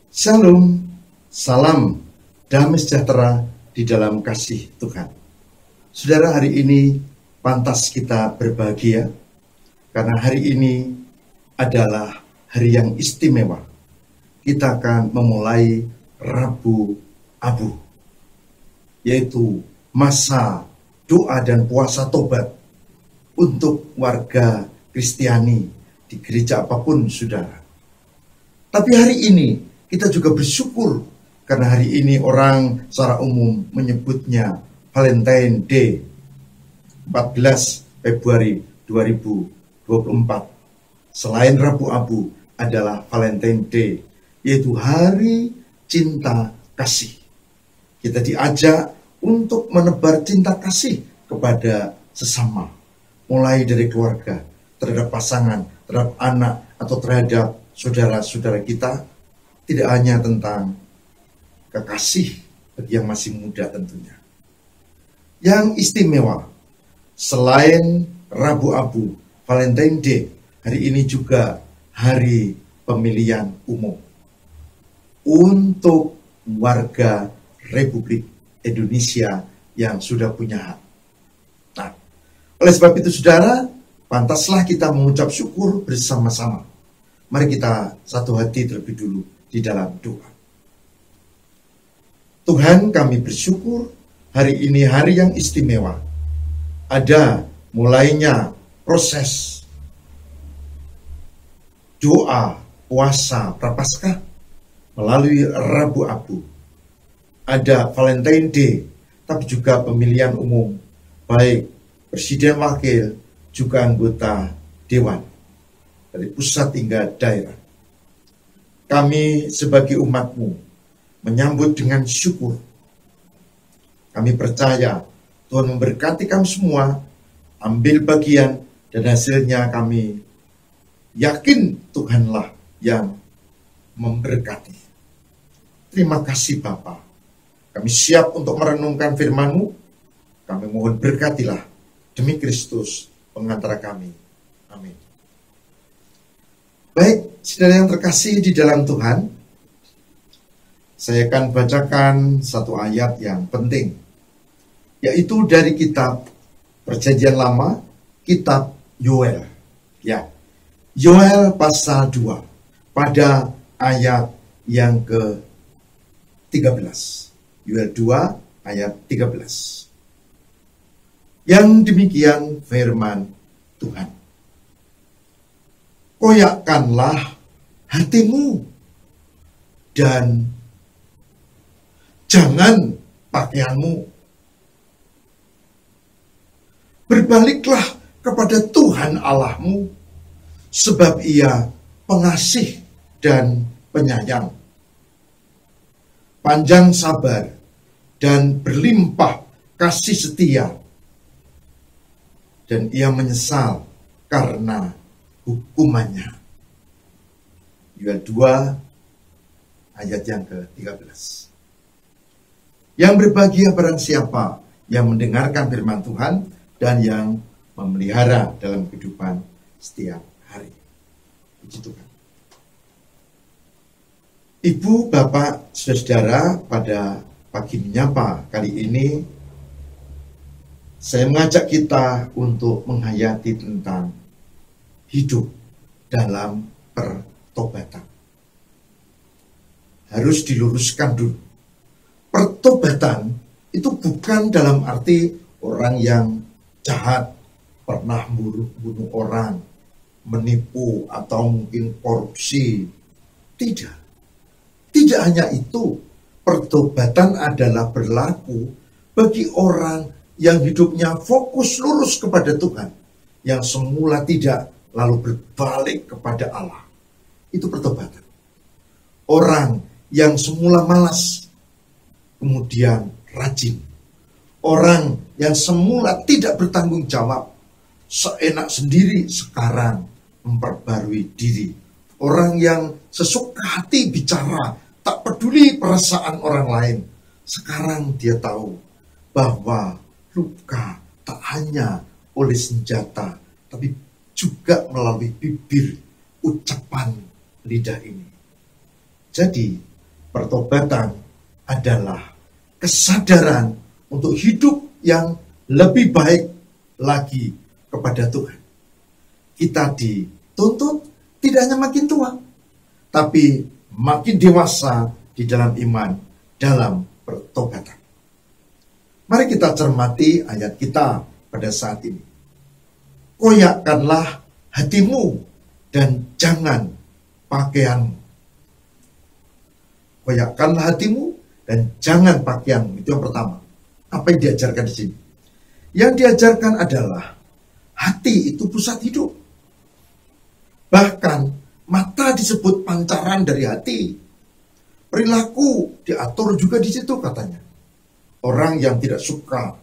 Shalom, salam, damai sejahtera di dalam kasih Tuhan. Saudara, hari ini pantas kita berbahagia karena hari ini adalah hari yang istimewa. Kita akan memulai Rabu Abu, yaitu masa doa dan puasa tobat untuk warga Kristiani di gereja apapun, saudara. Tapi hari ini kita juga bersyukur karena hari ini orang secara umum menyebutnya Valentine Day, 14 Februari 2024. Selain Rabu Abu adalah Valentine Day, yaitu hari cinta kasih. Kita diajak untuk menebar cinta kasih kepada sesama, mulai dari keluarga, terhadap pasangan, terhadap anak, atau terhadap saudara-saudara kita. Tidak hanya tentang kekasih bagi yang masih muda tentunya. Yang istimewa, selain Rabu Abu, Valentine Day, hari ini juga hari pemilihan umum untuk warga Republik Indonesia yang sudah punya hak. Nah, oleh sebab itu saudara, pantaslah kita mengucap syukur bersama-sama. Mari kita satu hati terlebih dulu di dalam doa. Tuhan, kami bersyukur hari ini hari yang istimewa. Ada mulainya proses doa, puasa, prapaskah melalui Rabu Abu. Ada Valentine Day, tapi juga pemilihan umum, baik presiden wakil, juga anggota dewan, dari pusat hingga daerah. Kami sebagai umat-Mu menyambut dengan syukur. Kami percaya Tuhan memberkati kami semua, ambil bagian, dan hasilnya kami yakin Tuhanlah yang memberkati. Terima kasih Bapa. Kami siap untuk merenungkan firman-Mu. Kami mohon berkatilah demi Kristus pengantara kami. Amin. Baik, saudara yang terkasih di dalam Tuhan, saya akan bacakan satu ayat yang penting, yaitu dari kitab Perjanjian Lama, kitab Yoel. Ya, Yoel pasal 2, pada ayat yang ke-13. Yoel 2, ayat 13. Yang demikian firman Tuhan. Koyakkanlah hatimu dan jangan pakaianmu. Berbaliklah kepada Tuhan Allahmu, sebab Ia pengasih dan penyayang, panjang sabar dan berlimpah kasih setia, dan Ia menyesal karena hukumannya. Yoel 2 ayat yang ke-13. Yang berbahagia barang siapa yang mendengarkan firman Tuhan dan yang memelihara dalam kehidupan setiap hari. Puji Tuhan. Ibu, Bapak, Saudara, pada pagi menyapa kali ini saya mengajak kita untuk menghayati tentang hidup dalam pertobatan. Harus diluruskan dulu. Pertobatan itu bukan dalam arti orang yang jahat, pernah bunuh orang, menipu, atau mungkin korupsi. Tidak. Tidak hanya itu. Pertobatan adalah berlaku bagi orang yang hidupnya fokus lurus kepada Tuhan, yang semula tidak lalu berbalik kepada Allah. Itu pertobatan. Orang yang semula malas, kemudian rajin. Orang yang semula tidak bertanggung jawab, seenak sendiri, sekarang memperbarui diri. Orang yang sesuka hati bicara, tak peduli perasaan orang lain. Sekarang dia tahu bahwa luka tak hanya oleh senjata, tapi juga melalui bibir, ucapan lidah ini. Jadi Pertobatan adalah kesadaran untuk hidup yang lebih baik lagi kepada Tuhan. Kita dituntut tidak hanya makin tua, tapi makin dewasa di dalam iman, dalam pertobatan. Mari kita cermati ayat kita pada saat ini. Koyakkanlah hatimu dan jangan pakaianmu. Koyakkanlah hatimu dan jangan pakaianmu. Itu yang pertama. Apa yang diajarkan di sini? Yang diajarkan adalah hati itu pusat hidup. Bahkan mata disebut pancaran dari hati. Perilaku diatur juga di situ katanya. Orang yang tidak suka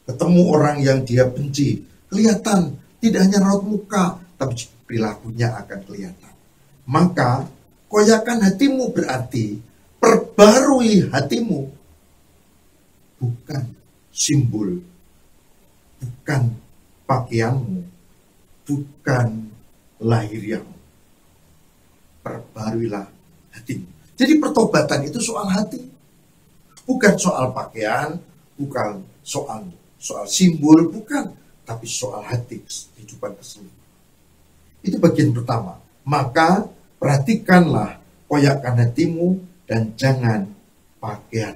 ketemu orang yang dia benci, kelihatan tidak hanya raut muka, tapi perilakunya akan kelihatan. Maka koyakan hatimu berarti perbarui hatimu. Bukan simbol, bukan pakaianmu, bukan lahiriahmu. Perbaruilah hatimu. Jadi pertobatan itu soal hati. Bukan soal pakaian, bukan soal simbol, bukan. Tapi soal hati, kehidupan keseluruhan. Itu bagian pertama. Maka perhatikanlah, koyakkan hatimu dan jangan pakaian.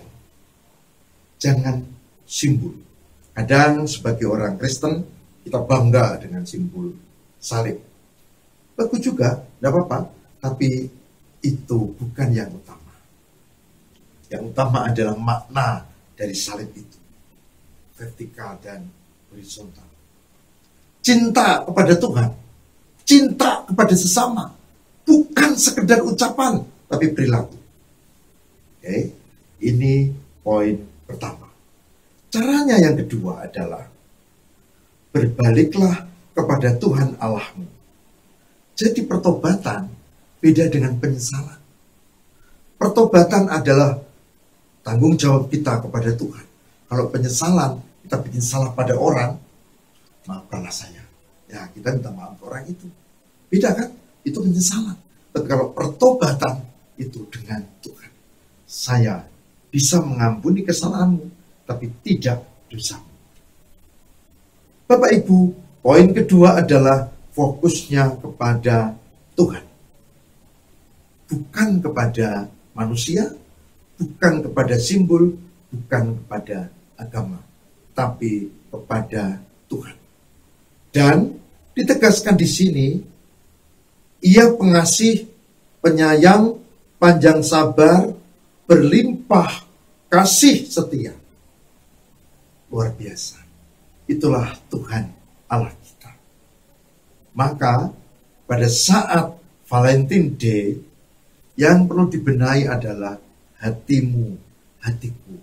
Jangan simbol. Kadang sebagai orang Kristen, kita bangga dengan simbol salib. Bagus juga, tidak apa-apa. Tapi itu bukan yang utama. Yang utama adalah makna dari salib itu. Vertikal dan horizontal. Cinta kepada Tuhan. Cinta kepada sesama. Bukan sekedar ucapan, tapi perilaku. Oke, ini poin pertama. Caranya yang kedua adalah berbaliklah kepada Tuhan Allahmu. Jadi pertobatan beda dengan penyesalan. Pertobatan adalah tanggung jawab kita kepada Tuhan. Kalau penyesalan, kita bikin salah pada orang, maafkanlah saya. Ya, kita minta maaf ke orang itu. Beda kan? Itu penyesalan. Tapi kalau pertobatan itu dengan Tuhan. Saya bisa mengampuni kesalahanmu, tapi tidak dosamu. Bapak Ibu, poin kedua adalah fokusnya kepada Tuhan. Bukan kepada manusia, bukan kepada simbol, bukan kepada agama, tapi kepada Tuhan. Dan ditegaskan di sini, Ia pengasih, penyayang, panjang sabar, berlimpah kasih setia. Luar biasa. Itulah Tuhan Allah kita. Maka pada saat Valentine Day, yang perlu dibenahi adalah hatimu, hatiku.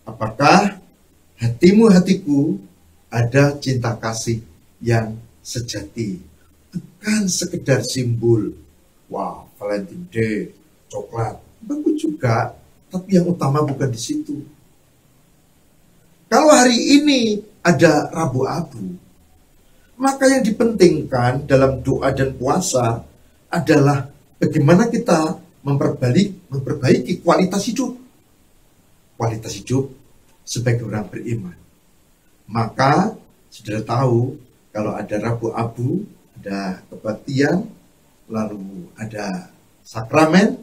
Apakah hatimu, hatiku ada cinta kasih yang sejati? Bukan sekedar simbol. Wah, Valentine Day, coklat. Bagus juga, tapi yang utama bukan di situ. Kalau hari ini ada Rabu Abu, maka yang dipentingkan dalam doa dan puasa adalah bagaimana kita memperbaiki kualitas hidup. Kualitas hidup sebagai orang beriman. Maka, saudara tahu, kalau ada Rabu Abu, ada kebaktian, lalu ada sakramen,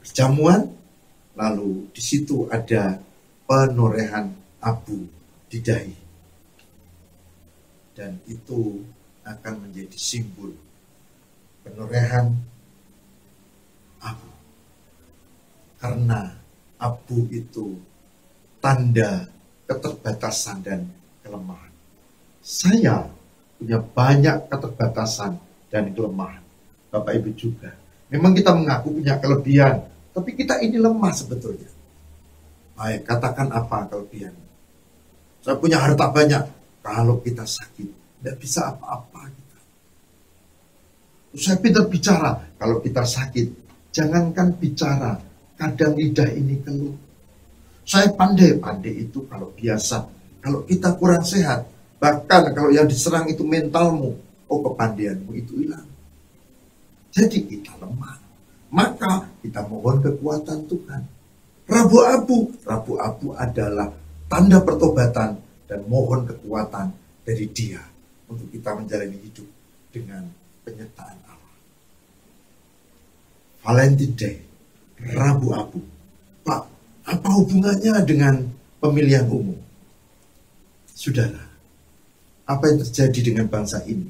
perjamuan, lalu di situ ada penorehan abu di dahi. Dan itu akan menjadi simbol penorehan abu. Karena abu itu tanda keterbatasan dan kelemahan. Saya punya banyak keterbatasan dan kelemahan. Bapak Ibu juga. Memang kita mengaku punya kelebihan, tapi kita ini lemah sebetulnya. Baik, katakan apa kelebihan? Saya punya harta banyak. Kalau kita sakit, tidak bisa apa-apa kita. Saya pintar bicara. Kalau kita sakit, jangankan bicara, kadang lidah ini keluh. Saya pandai itu kalau biasa. Kalau kita kurang sehat, bahkan kalau yang diserang itu mentalmu, kepandaianmu itu hilang. Jadi kita lemah. maka kita mohon kekuatan Tuhan. Rabu-abu adalah tanda pertobatan dan mohon kekuatan dari Dia untuk kita menjalani hidup dengan penyertaan Allah. Valentine Day, Rabu-abu. Pak, apa hubungannya dengan pemilihan umum? Saudara, apa yang terjadi dengan bangsa ini?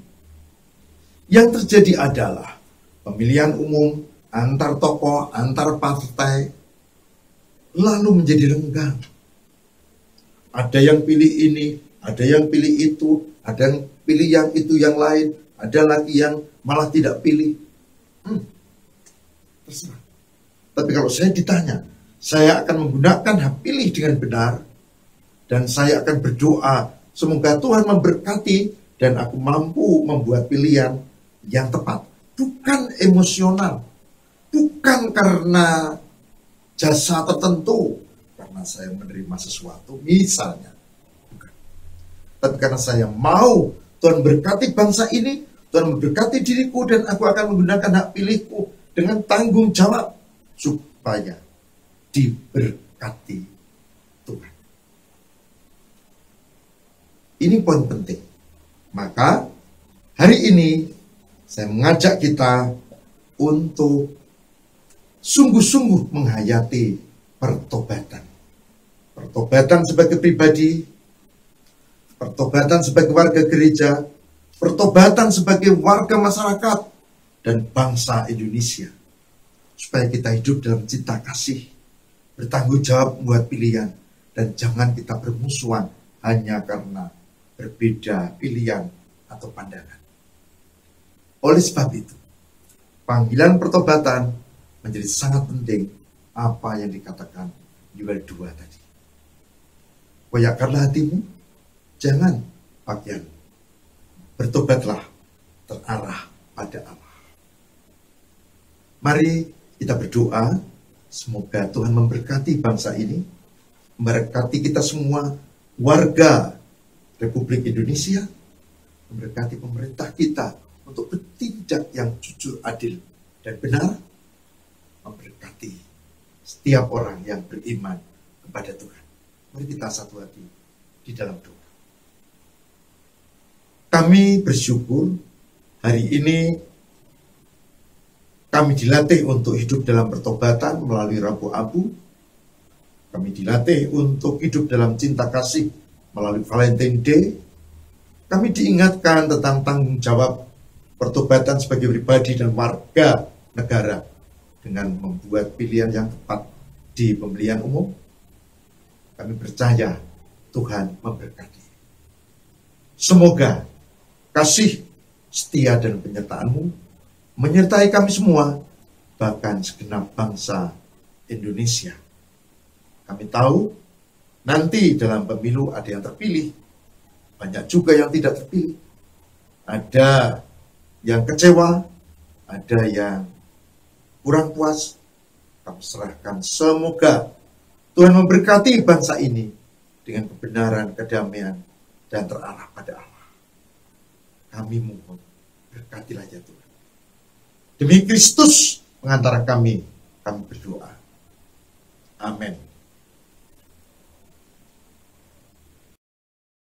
Yang terjadi adalah pemilihan umum antar tokoh, antar partai, lalu menjadi renggang. Ada yang pilih ini, ada yang pilih itu, ada yang pilih yang itu yang lain, ada lagi yang malah tidak pilih. Terserah. Tapi kalau saya ditanya, saya akan menggunakan hak pilih dengan benar, dan saya akan berdoa, semoga Tuhan memberkati, dan aku mampu membuat pilihan yang tepat. Bukan emosional, bukan karena jasa tertentu, karena saya menerima sesuatu, misalnya. Bukan. Tapi karena saya mau Tuhan berkati bangsa ini, Tuhan memberkati diriku, dan aku akan menggunakan hak pilihku dengan tanggung jawab, supaya diberkati Tuhan. Ini poin penting. Maka hari ini saya mengajak kita untuk sungguh-sungguh menghayati pertobatan. Pertobatan sebagai pribadi, pertobatan sebagai warga gereja, pertobatan sebagai warga masyarakat, dan bangsa Indonesia. Supaya kita hidup dalam cinta kasih, bertanggung jawab membuat pilihan, dan jangan kita bermusuhan hanya karena berbeda pilihan atau pandangan. Oleh sebab itu, panggilan pertobatan menjadi sangat penting, apa yang dikatakan Yoel 2 tadi. Koyakkanlah hatimu, jangan pakaian. Bertobatlah terarah pada Allah. Mari kita berdoa, semoga Tuhan memberkati bangsa ini, memberkati kita semua, warga Republik Indonesia, memberkati pemerintah kita untuk bertindak yang jujur, adil, dan benar, memberkati setiap orang yang beriman kepada Tuhan. Mari kita satu hati di dalam doa. Kami bersyukur hari ini kami dilatih untuk hidup dalam pertobatan melalui Rabu-abu. Kami dilatih untuk hidup dalam cinta kasih melalui Valentine Day. Kami diingatkan tentang tanggung jawab pertobatan sebagai pribadi dan warga negara dengan membuat pilihan yang tepat di pemilihan umum. Kami percaya Tuhan memberkati. Semoga kasih, setia, dan penyertaan-Mu menyertai kami semua, bahkan segenap bangsa Indonesia. Kami tahu nanti dalam pemilu ada yang terpilih, banyak juga yang tidak terpilih. Ada yang kecewa, ada yang kurang puas. Kami serahkan, semoga Tuhan memberkati bangsa ini dengan kebenaran, kedamaian, dan terarah pada Allah. Kami mohon, berkatilah ya Tuhan. Demi Kristus pengantara kami berdoa. Amin.